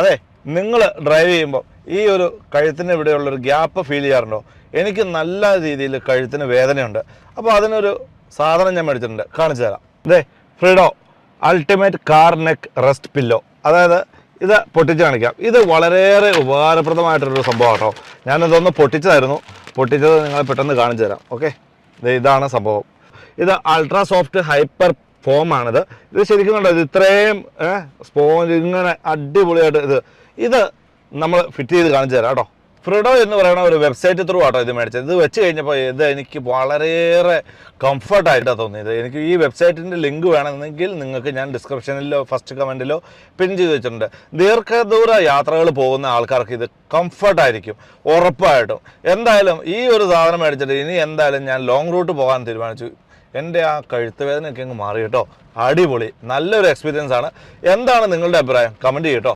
അതെ, നിങ്ങൾ ഡ്രൈവ് ചെയ്യുമ്പോൾ ഈ ഒരു കഴുത്തിന് ഇവിടെയുള്ളൊരു ഗ്യാപ്പ് ഫീൽ ചെയ്യാറുണ്ടോ? എനിക്ക് നല്ല രീതിയിൽ കഴുത്തിന് വേദനയുണ്ട്. അപ്പോൾ അതിനൊരു സാധനം ഞാൻ മേടിച്ചിട്ടുണ്ട്, കാണിച്ചു തരാം. അതെ, Freedo ultimate car neck rest pillow. അതായത് ഇത് പൊട്ടിച്ച് കാണിക്കാം. ഇത് വളരെയേറെ ഉപകാരപ്രദമായിട്ടൊരു സംഭവം കേട്ടോ. ഞാനിതൊന്ന് പൊട്ടിച്ചതായിരുന്നു. പൊട്ടിച്ചത് നിങ്ങളെ പെട്ടെന്ന് കാണിച്ചു തരാം. ഓക്കെ, ഇതാണ് സംഭവം. ഇത് അൾട്രാ സോഫ്റ്റ് ഹൈപ്പർ ഫോമാണിത്. ഇത് ശരിക്കും കണ്ടോ, ഇത് ഇത്രയും സ്പോഞ്ച് ഇങ്ങനെ അടിപൊളിയായിട്ട് ഇത് നമ്മൾ ഫിറ്റ് ചെയ്ത് കാണിച്ചു തരാം കേട്ടോ. ഫ്രീഡോ എന്ന് പറയുന്ന ഒരു വെബ്സൈറ്റ് ത്രൂ ആട്ടോ ഇത് മേടിച്ചത്. ഇത് വെച്ച് കഴിഞ്ഞപ്പോൾ ഇത് എനിക്ക് വളരെയേറെ കംഫർട്ടായിട്ടാണ് തോന്നിയത്. എനിക്ക് ഈ വെബ്സൈറ്റിൻ്റെ ലിങ്ക് വേണമെങ്കിൽ നിങ്ങൾക്ക് ഞാൻ ഡിസ്ക്രിപ്ഷനിലോ ഫസ്റ്റ് കമൻറ്റിലോ പിൻ ചെയ്ത് വെച്ചിട്ടുണ്ട്. ദീർഘദൂര യാത്രകൾ പോകുന്ന ആൾക്കാർക്ക് ഇത് കംഫർട്ടായിരിക്കും ഉറപ്പായിട്ടും. എന്തായാലും ഈ ഒരു സാധനം മേടിച്ചിട്ട് ഇനി എന്തായാലും ഞാൻ ലോങ് റൂട്ട് പോകാൻ തീരുമാനിച്ചു. എൻ്റെ ആ കഴുത്ത് വേദനയൊക്കെ അങ്ങ് മാറി കേട്ടോ. അടിപൊളി, നല്ലൊരു എക്സ്പീരിയൻസ് ആണ്. എന്താണ് നിങ്ങളുടെ അഭിപ്രായം? കമൻറ്റ് ചെയ്യട്ടോ.